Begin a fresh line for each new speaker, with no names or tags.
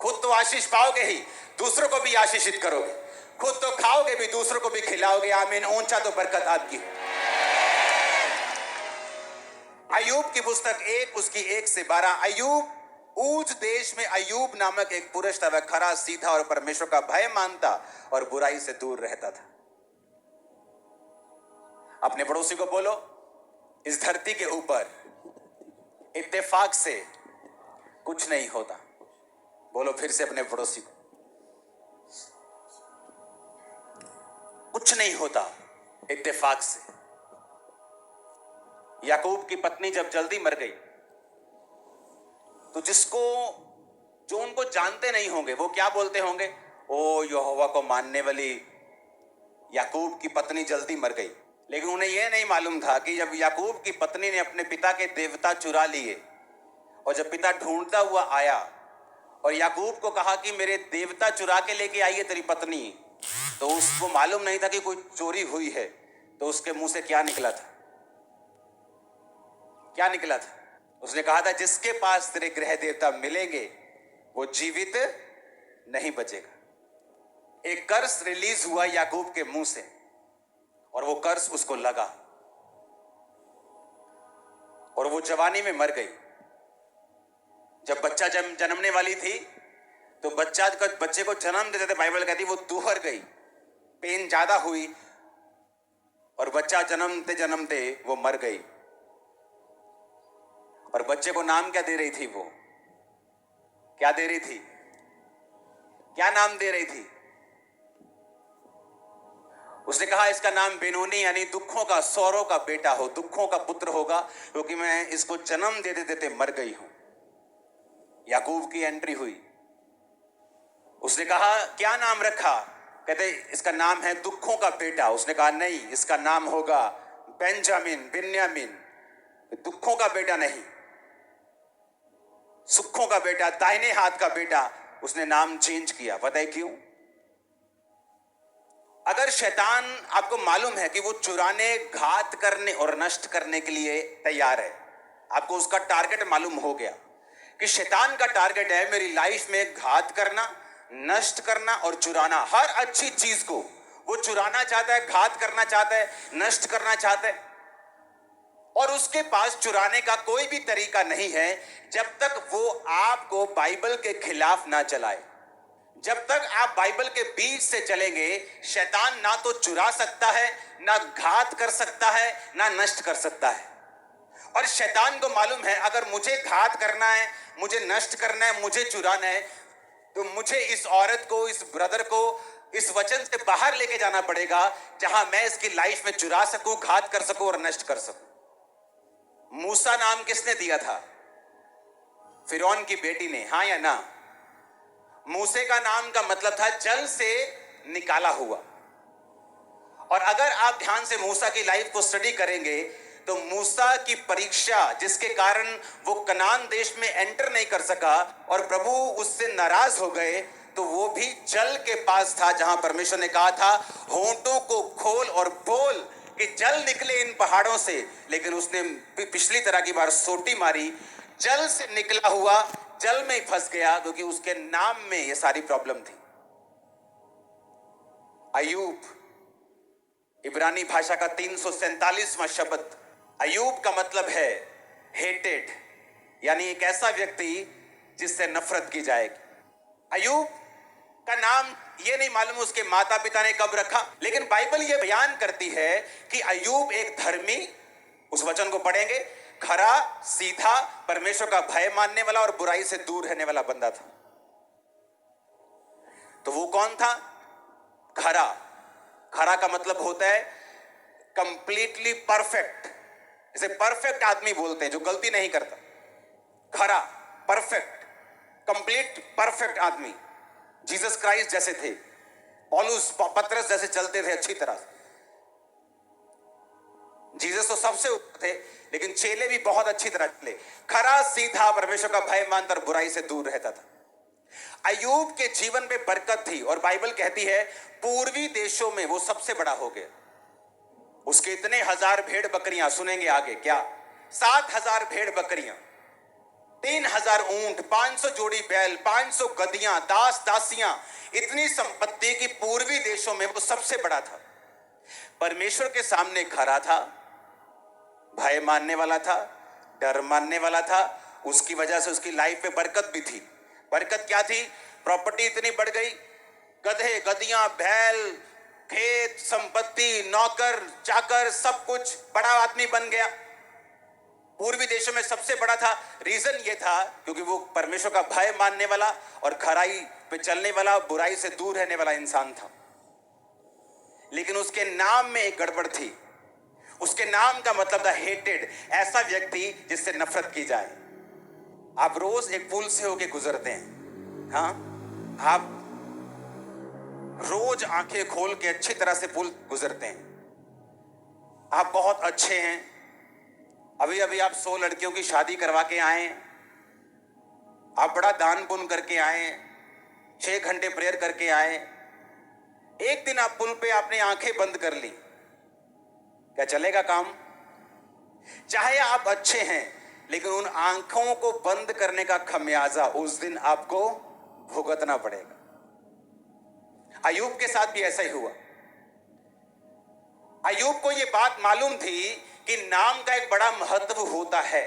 खुद तो आशीष पाओगे ही, दूसरों को भी आशीषित करोगे। खुद तो खाओगे भी, दूसरों को भी खिलाओगे। आमीन। ऊंचा तो बरकत आपकी। अय्यूब की पुस्तक 1 उसकी 1 से 12। अय्यूब, ऊज देश में अय्यूब नामक एक पुरुष था। वह खरा, सीधा और परमेश्वर का भय मानता और बुराई से दूर रहता था। अपने पड़ोसी को बोलो, इस धरती के ऊपर इत्तेफाक से कुछ नहीं होता। बोलो फिर से अपने पड़ोसी को, कुछ नहीं होता इत्तेफाक से। याकूब की पत्नी जब जल्दी मर गई तो जो उनको जानते नहीं होंगे वो क्या बोलते होंगे? ओ यहोवा को मानने वाली याकूब की पत्नी जल्दी मर गई। लेकिन उन्हें यह नहीं मालूम था कि जब याकूब की पत्नी ने अपने पिता के देवता चुरा लिए और जब पिता ढूंढता हुआ आया और याकूब को कहा कि मेरे देवता चुरा के लेके आई है तेरी पत्नी, तो उसको मालूम नहीं था कि कोई चोरी हुई है। तो उसके मुंह से क्या निकला था? क्या निकला था? उसने कहा था, जिसके पास तेरे गृह देवता मिलेंगे वो जीवित नहीं बचेगा। एक कर्ज रिलीज हुआ याकूब के मुंह से और वो कर्ज उसको लगा और वो जवानी में मर गई। जब बच्चा जन्मने वाली थी तो बच्चे को जन्म देते थे, बाइबल कहती वो दूहर गई, पेन ज्यादा हुई और बच्चा जन्मते जन्मते वो मर गई। और बच्चे को नाम क्या दे रही थी? वो क्या दे रही थी? क्या नाम दे रही थी? उसने कहा इसका नाम बेनोनी, यानी दुखों का, सौरों का बेटा हो, दुखों का पुत्र होगा, क्योंकि मैं इसको जन्म देते देते मर गई हूं। याकूब की एंट्री हुई। उसने कहा क्या नाम रखा? कहते इसका नाम है दुखों का बेटा। उसने कहा नहीं, इसका नाम होगा बेंजामिन, बिन्यामिन। दुखों का बेटा नहीं, सुखों का बेटा, दाहिने हाथ का बेटा। उसने नाम चेंज किया। पता है क्यों? अगर शैतान, आपको मालूम है कि वो चुराने, घात करने और नष्ट करने के लिए तैयार है। आपको उसका टारगेट मालूम हो गया कि शैतान का टारगेट है मेरी लाइफ में घात करना, नष्ट करना और चुराना। हर अच्छी चीज को वो चुराना चाहता है, घात करना चाहता है, नष्ट करना चाहता है। और उसके पास चुराने का कोई भी तरीका नहीं है जब तक वो आपको बाइबल के खिलाफ ना चलाए। जब तक आप बाइबल के बीच से चलेंगे, शैतान ना तो चुरा सकता है, ना घात कर सकता है, ना नष्ट कर सकता है। और शैतान को मालूम है अगर मुझे घात करना है, मुझे नष्ट करना है, मुझे चुराना है, तो मुझे इस औरत को, इस ब्रदर को इस वचन से बाहर लेके जाना पड़ेगा जहां मैं इसकी लाइफ में चुरा सकूं, घात कर सकूं और नष्ट कर सकूं। मूसा नाम किसने दिया था? फिरौन की बेटी ने, हाँ या ना? मूसे का नाम का मतलब था जल से निकाला हुआ। और अगर आप ध्यान से मूसा की लाइफ को स्टडी करेंगे तो मूसा की परीक्षा, जिसके कारण वो कनान देश में एंटर नहीं कर सका और प्रभु उससे नाराज हो गए, तो वो भी जल के पास था जहां परमेश्वर ने कहा था होंठों को खोल और बोल कि जल निकले इन पहाड़ों से। लेकिन उसने पिछली तरह की बार सोटी मारी, जल से निकला हुआ जल में ही फंस गया, क्योंकि उसके नाम में ये सारी प्रॉब्लम थी। अय्यूब, इब्रानी भाषा का 347वां शब्द। अय्यूब का मतलब है हेटेड, यानी एक ऐसा व्यक्ति जिससे नफरत की जाएगी। अय्यूब का नाम ये नहीं मालूम उसके माता पिता ने कब रखा, लेकिन बाइबल ये बयान करती है कि अय्यूब एक धर्मी, उस वचन को पढ़ेंगे, खरा, सीधा, परमेश्वर का भय मानने वाला और बुराई से दूर रहने वाला बंदा था। तो वो कौन था? खरा। खरा का मतलब होता है कंप्लीटली परफेक्ट। इसे परफेक्ट आदमी बोलते हैं जो गलती नहीं करता। खरा, परफेक्ट, कंप्लीट परफेक्ट आदमी। जीसस क्राइस्ट जैसे थे, पौलुस, पतरस जैसे चलते थे अच्छी तरह। जीसस तो सबसे ऊपर थे, लेकिन चेले भी बहुत अच्छी तरह चले। खरा, सीधा, परमेश्वर का भय मानता और बुराई से दूर रहता था। अय्यूब के जीवन में बरकत थी और बाइबल कहती है पूर्वी देशों में वो सबसे बड़ा हो गया। उसके इतने हजार भेड़ बकरियां, सुनेंगे आगे क्या, 7,000 भेड़ बकरियां। 3,000 ऊंट, 500 जोड़ी बैल, 500 गधियां, दास दासियां, इतनी संपत्ति की पूर्वी देशों में वो सबसे बड़ा था। परमेश्वर के सामने खड़ा था, भय मानने वाला था, डर मानने वाला था। उसकी वजह से उसकी लाइफ में बरकत भी थी। बरकत क्या थी? प्रॉपर्टी इतनी बढ़ गई, गधे, गधियां, बैल, खेत, संपत्ति, नौकर चाकर, सब कुछ, बड़ा आदमी बन गया। पूर्वी देशों में सबसे बड़ा था। रीजन ये था क्योंकि वो परमेश्वर का भय मानने वाला और खराई पे चलने वाला, बुराई से दूर रहने वाला इंसान था। लेकिन उसके नाम में एक गड़बड़ थी। उसके नाम का मतलब था हेटेड, ऐसा व्यक्ति जिससे नफरत की जाए। आप रोज एक पुल से होके गुजरते हैं, हाँ, आप रोज आंखें खोल के अच्छी तरह से पुल गुजरते हैं। आप बहुत अच्छे हैं, अभी अभी आप 100 लड़कियों की शादी करवा के आए, आप बड़ा दान पुण्य करके आए, 6 घंटे प्रेयर करके आए। एक दिन आप पुल पे आपने आंखें बंद कर ली, क्या चलेगा काम? चाहे आप अच्छे हैं, लेकिन उन आंखों को बंद करने का खमियाजा उस दिन आपको भुगतना पड़ेगा। अय्यूब के साथ भी ऐसा ही हुआ। अय्यूब को यह बात मालूम थी कि नाम का एक बड़ा महत्व होता है।